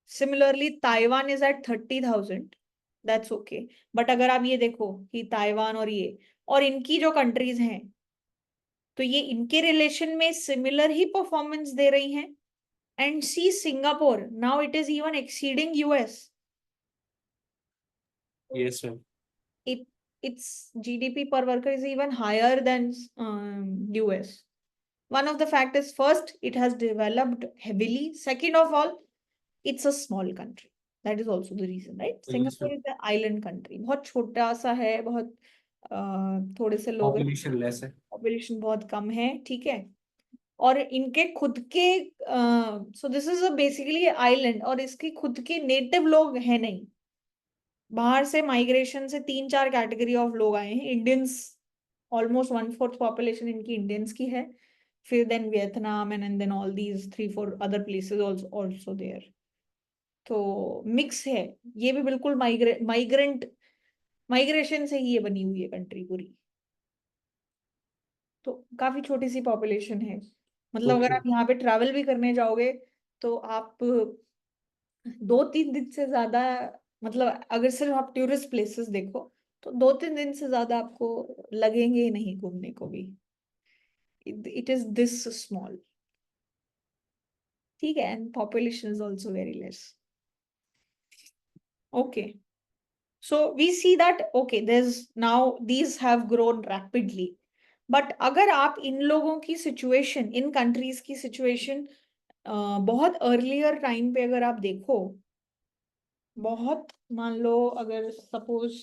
Speaker 1: Similarly Taiwan is at 30,000, that's okay. But अगर आप ये देखो कि ताइवान और ये और इनकी जो कंट्रीज हैं, तो ये इनके रिलेशन में सिमिलर ही परफॉर्मेंस दे रही हैं। And see Singapore, now it is even exceeding US.
Speaker 3: Yes, ma'am.
Speaker 1: Its GDP per worker is even higher than US. One of the fact is, first, it has developed heavily. Second of all, it's a small country. That is also the reason, right?
Speaker 3: Yes,
Speaker 1: Singapore
Speaker 3: ma'am.
Speaker 1: is an island country. बहुत छोटा सा है, बहुत थोड़े से लोग हैं,
Speaker 3: Population less है.
Speaker 1: पॉपुलेशन बहुत कम है, ठीक है। और इनके खुद के so this is a basically island, और इसके खुद के नेटिव लोग हैं नहीं। बाहर से माइग्रेशन से 3-4 कैटेगरी ऑफ लोग आए हैं। इंडियंस, ऑलमोस्ट 1/4 पॉपुलेशन इनकी इंडियंस की है। फिर then Vietnam and then all these 3-4 other places also there. तो मिक्स है, ये भी बिल्कुल माइग्रेशन से ही ये बनी हुई है कंट्री पूरी। तो काफी छोटी सी पॉपुलेशन है। मतलब अगर
Speaker 3: Okay.
Speaker 1: आप यहाँ पे ट्रैवल भी करने जाओगे तो आप 2-3 दिन से ज्यादा, मतलब अगर सिर्फ आप टूरिस्ट प्लेसेस देखो तो 2-3 दिन से ज्यादा आपको लगेंगे ही नहीं घूमने को भी। इट इज दिस स्मॉल, ठीक है। And population is also very less. Okay, so we see that okay, there's now these have grown rapidly, but अगर आप इन लोगों की सिचुएशन, इन कंट्रीज की सिचुएशन बहुत अर्लियर टाइम पे अगर आप देखो, बहुत, मान लो अगर सपोज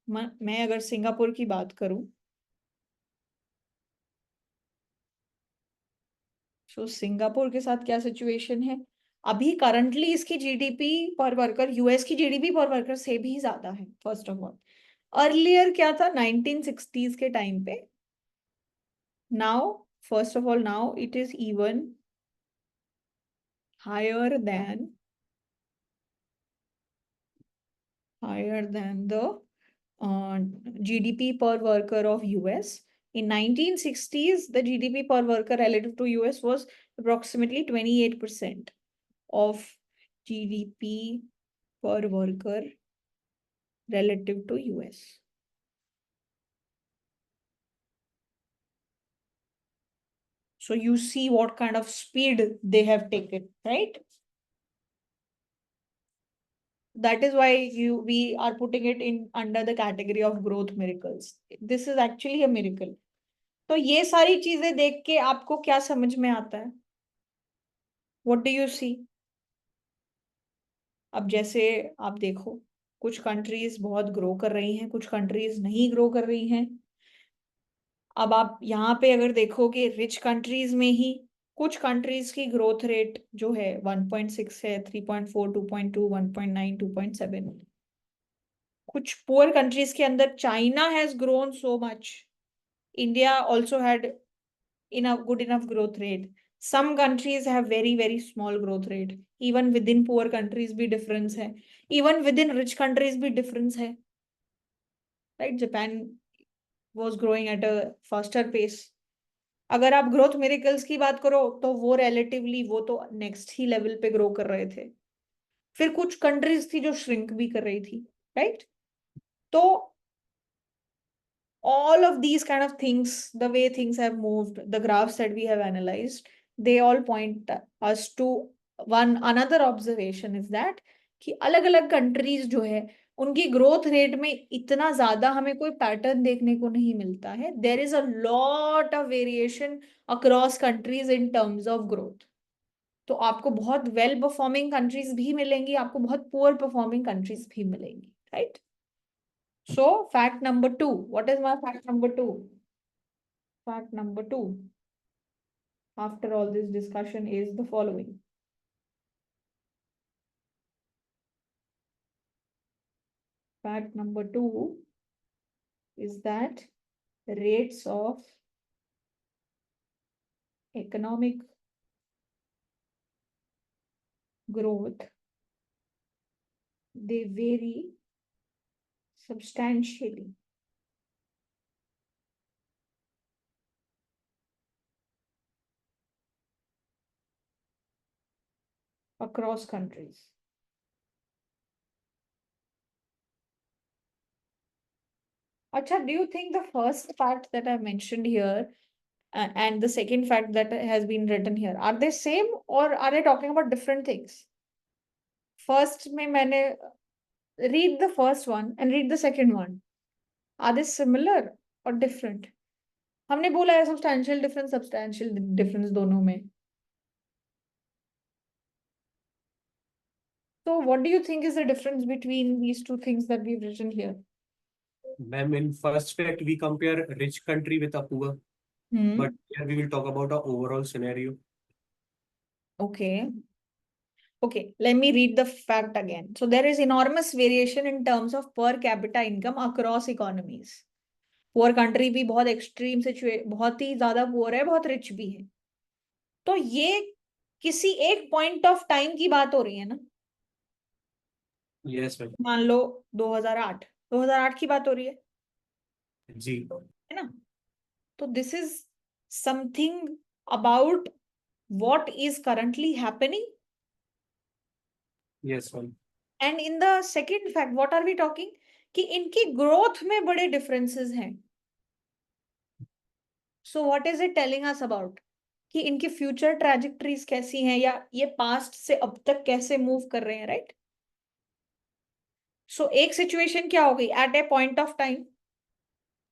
Speaker 1: मैं अगर सिंगापुर की बात करूं, तो सिंगापुर के साथ क्या सिचुएशन है अभी करंटली, इसकी जीडीपी पर वर्कर यूएस की जीडीपी पर वर्कर से भी ज्यादा है, फर्स्ट ऑफ ऑल। अर्लियर क्या था 1960s के टाइम पे, now first of all now it is even higher than the GDP per worker of US. In 1960s, the GDP per worker relative to US was approximately 28% of GDP per worker relative to US. So you see what kind of speed they have taken, right? That is why we are putting it in under the category of growth miracles. This is actually a miracle. तो ये सारी चीजें देख के आपको क्या समझ में आता है? What do you see? अब जैसे आप देखो, कुछ कंट्रीज बहुत ग्रो कर रही हैं, कुछ कंट्रीज नहीं ग्रो कर रही हैं। अब आप यहाँ पे अगर देखो कि रिच कंट्रीज में ही कुछ कंट्रीज की ग्रोथ रेट जो है 1.6 है, 3.4, 2.2, 1.9, 2.7। कुछ पुअर कंट्रीज के अंदर China has grown so much, India also had enough good enough growth rate. Some countries have very small growth rate. Even within poor countries भी difference है, even within rich countries भी difference है, right? Japan was growing at a faster pace. अगर आप growth miracles की बात करो तो वो रिलेटिवली वो तो नेक्स्ट ही लेवल पे ग्रो कर रहे थे। फिर कुछ कंट्रीज थी जो श्रिंक भी कर रही थी, राइट? तो all of these kind of things, the way things have moved, the graphs that we have analyzed, they all point us to one another observation is that कि अलग अलग कंट्रीज जो है उनकी ग्रोथ रेट में इतना ज्यादा हमें कोई पैटर्न देखने को नहीं मिलता है. There is a lot of variation across countries in terms of growth. तो आपको बहुत वेल परफॉर्मिंग कंट्रीज भी मिलेंगी, आपको बहुत पुअर परफॉर्मिंग कंट्रीज भी मिलेंगी, right? So fact number 2, what is my fact number 2? Fact number 2, after all this discussion, is the following. Fact number 2 is that rates of economic growth, they vary substantially across countries. Acha, do you think the first fact that I mentioned here and the second fact that has been written here, are they same or are they talking about different things? First में मैंने read the first one and read the second one. Are they similar or different? हमने बोला है substantial difference दोनों में. So what do you think is the difference between these two things that we've written here?
Speaker 3: Ma'am, in first fact, we compare rich country with a poor, but here we will talk about a overall scenario.
Speaker 1: Okay. Okay, let me read the fact again. So there is enormous variation in terms of per capita income across economies. Poor country भी बहुत extreme situation, बहुत ही ज्यादा poor है, बहुत rich भी है. तो ये किसी एक point of time की बात हो रही है ना?
Speaker 3: Yes, ma'am.
Speaker 1: मान लो 2008 की बात हो रही है.
Speaker 3: जी.
Speaker 1: है ना? तो this is something about what is currently happening.
Speaker 3: Yes, ma'am.
Speaker 1: And in the second fact, what are we talking? कि इनकी growth में बड़े differences हैं. So what is it telling us about? कि इनकी future trajectories कैसी हैं या ये past से अब तक कैसे move कर रहे हैं, right? So एक situation क्या हो गई? At a point of time.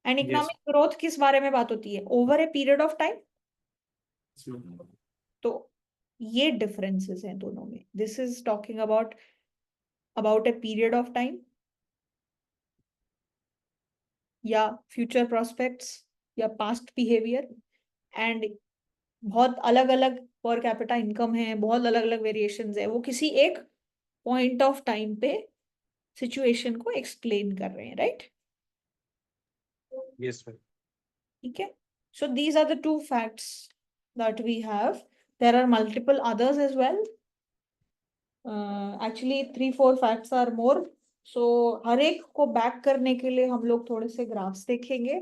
Speaker 1: And economic growth किस बारे में बात होती है? Over a period of time.
Speaker 3: Yes, ma'am.
Speaker 1: तो ये differences हैं दोनों में. This is talking about a period of time या future prospects या past behavior and बहुत अलग अलग पर कैपिटा इनकम है, बहुत अलग अलग वेरिएशंस है, वो किसी एक पॉइंट ऑफ टाइम पे सिचुएशन को एक्सप्लेन कर रहे हैं, राइट?
Speaker 3: Yes, ma'am.
Speaker 1: ठीक है. So these are the two facts that we have. There are multiple others as well. Actually 3-4 facts are more. So हर एक को बैक करने के लिए हम लोग थोड़े से ग्राफ्स देखेंगे.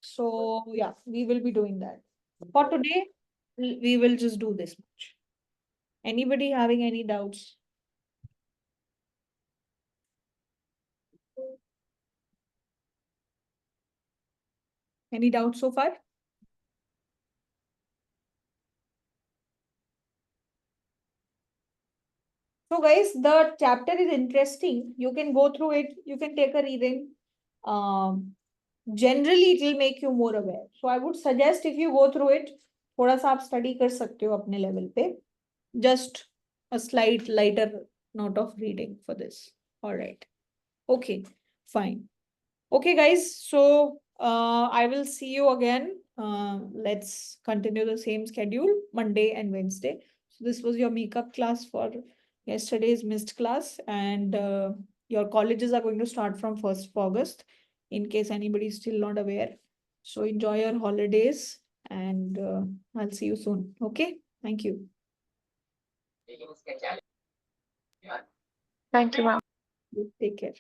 Speaker 1: So yeah we will be doing that. For today we will just do this much. Anybody having any doubts? Any doubts so far? So guys, the chapter is interesting. You can go through it. You can take a reading. Generally, it will make you more aware. So I would suggest if you go through it, थोड़ा सा आप study कर सकते हो अपने level पे. Just a slight lighter note of reading for this. All right. Okay, fine. Okay, guys. So I will see you again. Let's continue the same schedule, Monday and Wednesday. So this was your makeup class for yesterday's missed class, and your colleges are going to start from 1st of August, in case anybody is still not aware. So enjoy your holidays, and I'll see you soon. Okay, thank you.
Speaker 2: Thank you, ma'am.
Speaker 1: Take care.